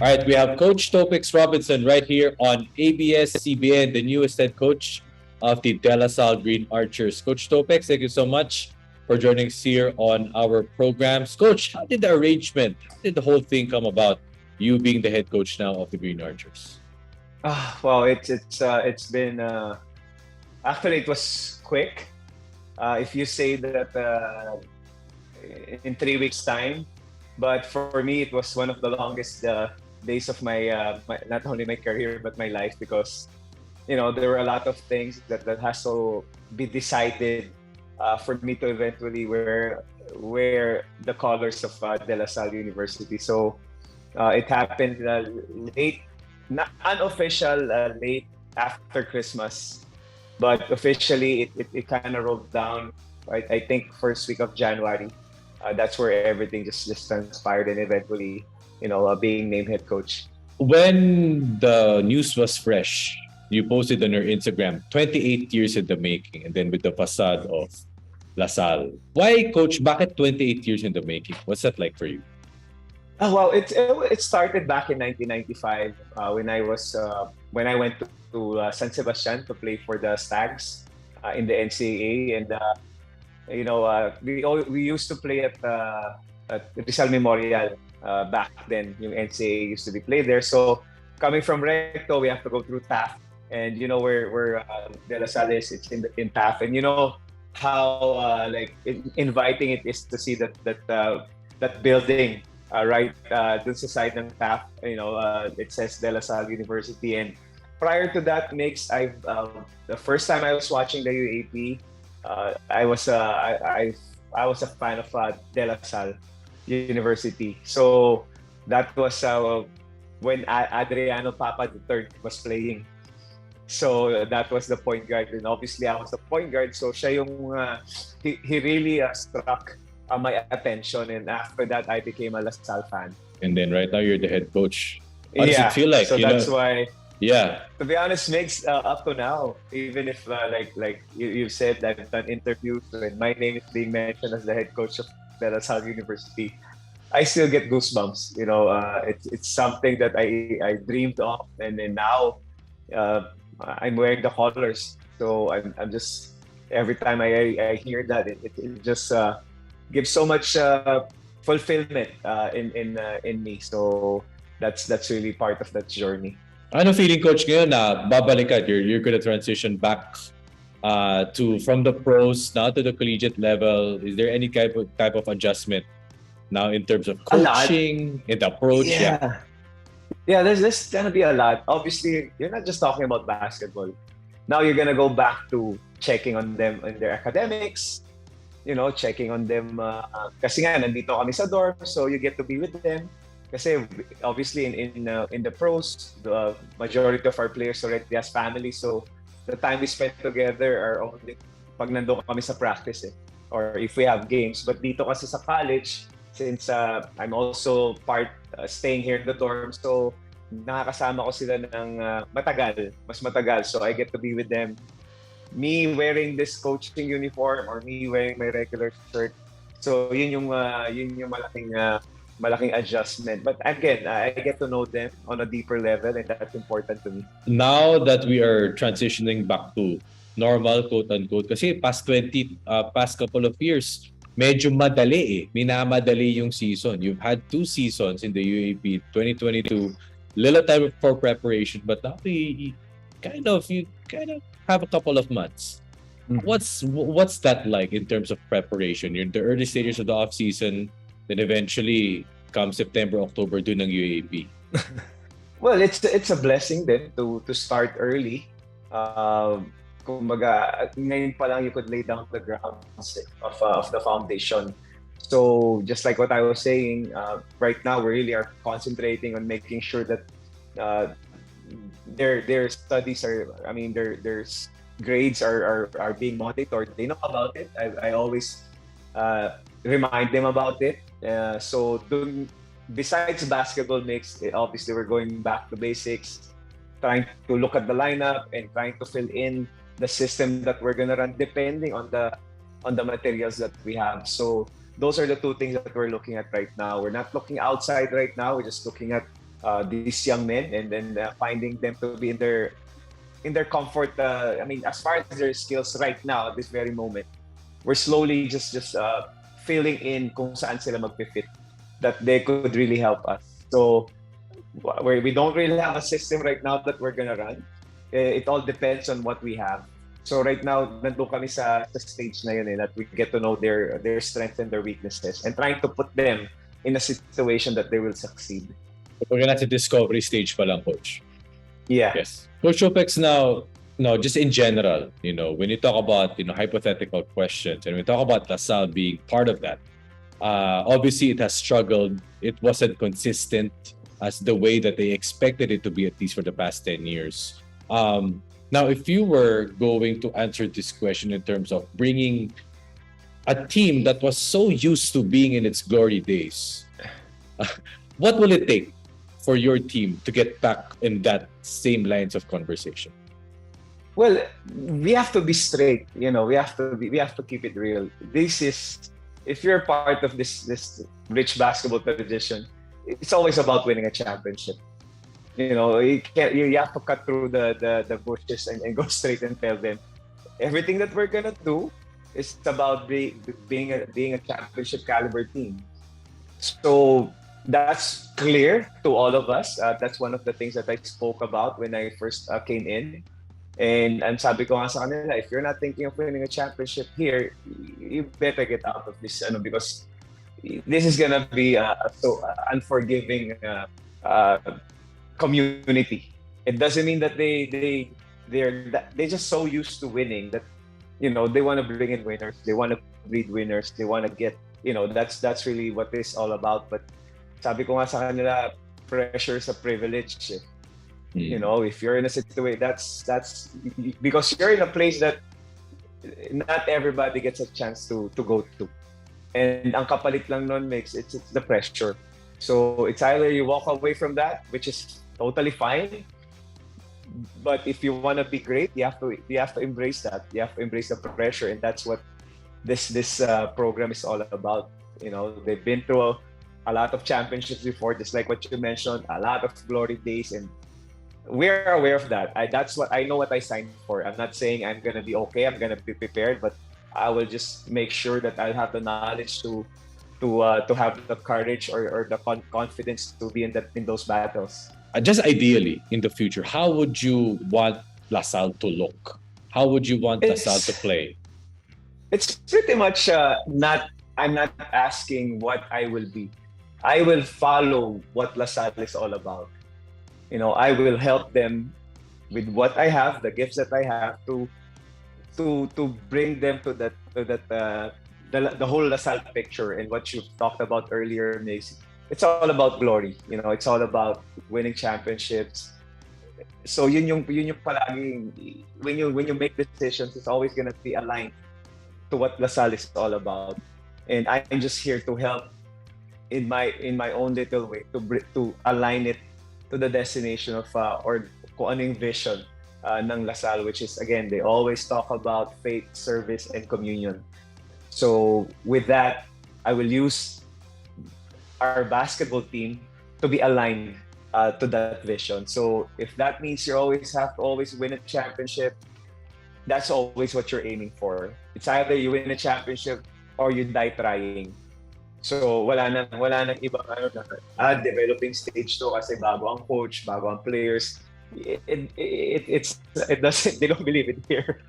All right, we have Coach Topex Robinson right here on ABS-CBN, the newest head coach of the De La Salle Green Archers. Coach Topex, thank you so much for joining us here on our programs. Coach, how did the arrangement, how did the whole thing come about, you being the head coach now of the Green Archers? Well, it's been actually it was quick. If you say that in 3 weeks' time, but for me it was one of the longest days of my not only my career but my life, because there were a lot of things that has to be decided for me to eventually wear the colors of De La Salle University. So it happened late, not unofficial, late after Christmas, but officially it kind of rolled down. I think first week of January. That's where everything just transpired, and eventually, being named head coach. When the news was fresh, you posted on your Instagram, 28 years in the making, and then with the facade of La Salle. Why, Coach? Bakit 28 years in the making? What's that like for you? Well, it started back in 1995 when I went to San Sebastian to play for the Stags in the NCAA, and we used to play at Rizal Memorial back then. Yung NCAA used to be played there. So coming from Recto, we have to go through TAF, and where De La Salle is, it's in TAF, and how inviting it is to see that building right dun sa side ng TAF. It says De La Salle University, and prior to that mix, the first time I was watching the UAP, I was a fan of De La Salle University. So that was when Adriano Papa III was playing. So that was the point guard, and obviously I was the point guard. So siya yung he really struck my attention, and after that I became a La Salle fan. And then right now you're the head coach. How does it feel like? So that's why. Yeah. To be honest, Migs, up to now, even if like you said that I've done interviews and my name is being mentioned as the head coach of De La Salle University, I still get goosebumps. It's something that I dreamed of, and then now I'm wearing the colors. So I'm just, every time I hear that, it just gives so much fulfillment in me. So that's really part of that journey. Ano feeling, Coach, ngayon na babalik ka, you're going to transition back from the pros now to the collegiate level? Is there any type of adjustment now in terms of coaching and approach? Yeah, there's gonna be a lot. Obviously, you're not just talking about basketball. Now you're gonna go back to checking on them and their academics, checking on them. Kasi nga, nandito kami sa dorm, so you get to be with them. Kasi obviously in the pros, the majority of our players already has families, so the time we spend together are only pag nandun kami sa practice or if we have games. But dito kasi sa college, since I'm also staying here in the dorm, so nakakasama ko sila ng mas matagal, so I get to be with them. Me wearing this coaching uniform or me wearing my regular shirt, so yun yung malaking adjustment. But again, I get to know them on a deeper level, and that's important to me. Now that we are transitioning back to normal, quote-unquote, kasi past couple of years, medyo madali minamadali yung season. You've had 2 seasons in the UAP, 2022, little time for preparation, but now you kind of have a couple of months. Mm-hmm. What's that like in terms of preparation? You're in the early stages of the off season, then eventually come September, October, dun ng UAP. Well, it's a blessing then to start early. Kumbaga, ngayon pa lang you could lay down the grounds of the foundation. So just like what I was saying, right now we really are concentrating on making sure that their studies their grades are being monitored. They know about it. I always remind them about it. So besides basketball mix, obviously we're going back to basics, trying to look at the lineup and trying to fill in the system that we're gonna run depending on the materials that we have. So those are the 2 things that we're looking at right now. We're not looking outside right now. We're just looking at these young men, and then finding them to be in their comfort. I mean, as far as their skills right now at this very moment, we're slowly just filling in kung saan sila magpifit that they could really help us. So we don't really have a system right now that we're gonna run. It all depends on what we have. So right now, nandun kami sa stage na yun that we get to know their strengths and their weaknesses and trying to put them in a situation that they will succeed. We're gonna discovery stage pa lang, Coach. Yeah. Yes. Coach Topex, now, no, just in general, when you talk about, hypothetical questions and we talk about LaSalle being part of that, obviously it has struggled. It wasn't consistent as the way that they expected it to be, at least for the past 10 years. Now, if you were going to answer this question in terms of bringing a team that was so used to being in its glory days, what will it take for your team to get back in that same lines of conversation? Well, we have to be straight. We have to keep it real. This is, if you're part of this rich basketball tradition, it's always about winning a championship. You have to cut through the bushes and go straight and tell them everything that we're gonna do is about being a championship caliber team. So that's clear to all of us. That's one of the things that I spoke about when I first came in. And sabi ko nga sa kanila, if you're not thinking of winning a championship here, you better get out of this, because this is gonna be so unforgiving community. It doesn't mean that they're just so used to winning that they want to bring in winners, they want to breed winners, they want to get that's really what it's all about. But sabi ko nga sa kanila, pressure is a privilege. If you're in a situation, that's because you're in a place that not everybody gets a chance to go to, and ang kapalit lang nun makes it's the pressure. So it's either you walk away from that, which is totally fine, but if you want to be great, you have to embrace that. You have to embrace the pressure, and that's what this program is all about. They've been through a lot of championships before, just like what you mentioned, a lot of glory days, and we're aware of that. That's what I know what I signed for. I'm not saying I'm gonna be okay. I'm gonna be prepared, but I will just make sure that I'll have the knowledge to have the courage or the confidence to be in those battles. Just ideally, in the future, how would you want LaSalle to look? How would you want LaSalle to play? It's pretty much I'm not asking what I will be. I will follow what LaSalle is all about. I will help them with what I have, the gifts that I have, to bring them to that the whole LaSalle picture. And what you talked about earlier, Macy, it's all about glory. It's all about winning championships. So yun yung palagi, when you make decisions, it's always gonna be aligned to what LaSalle is all about. And I'm just here to help in my own little way to align it to the destination of or kung ano yung vision ng LaSalle, which is, again, they always talk about faith, service, and communion. So with that, I will use our basketball team to be aligned to that vision. So if that means you always have to win a championship, that's always what you're aiming for. It's either you win a championship or you die trying. So wala nang ibang developing stage to kasi bago ang coach, bago ang players. It doesn't, they don't believe it here.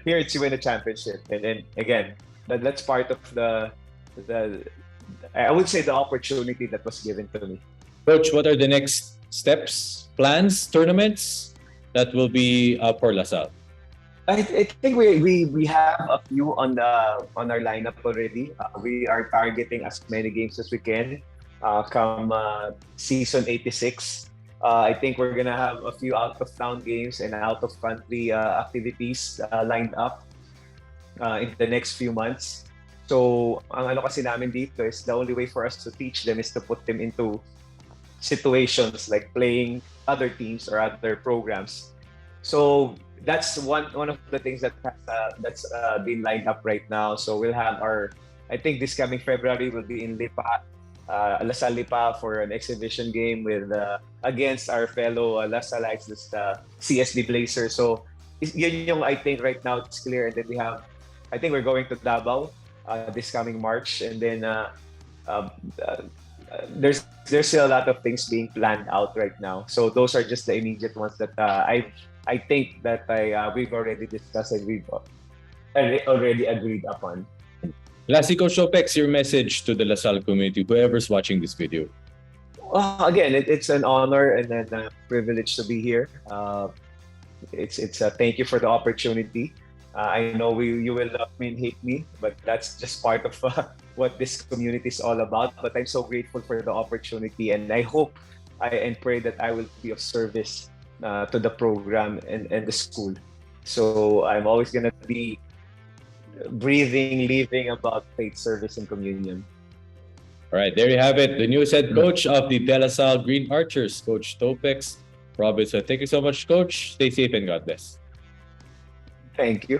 Here it's you win a championship, and then again that's part of the I would say the opportunity that was given to me. Coach, what are the next steps, plans, tournaments that will be for LaSalle? I think we have a few on our lineup already. We are targeting as many games as we can come season 86. I think we're gonna have a few out of town games and out of country activities lined up in the next few months. So ang ano kasi namin dito is the only way for us to teach them is to put them into situations like playing other teams or other programs. So that's one of the things that's been lined up right now. So we'll have I think this coming February will be in Lipa, Lasal Lipa for an exhibition game with against our fellow Lasalites, the CSD Blazers. So yun yung I think right now it's clear. And then we have, I think we're going to Davao this coming March, and then uh, uh, there's still a lot of things being planned out right now. So those are just the immediate ones that I think that we've already discussed and we've already agreed upon. Lastly, Coach Topex, your message to the LaSalle community, whoever's watching this video. Again, it's an honor and a privilege to be here. It's a thank you for the opportunity. I know you will love me and hate me, but that's just part of what this community is all about. But I'm so grateful for the opportunity, and I hope and pray that I will be of service to the program and the school. So I'm always going to be breathing, living about faith, service, and communion. All right, there you have it. The new head coach of the De La Salle Green Archers, Coach Topex Robinson. Thank you so much, Coach. Stay safe and God bless. Thank you.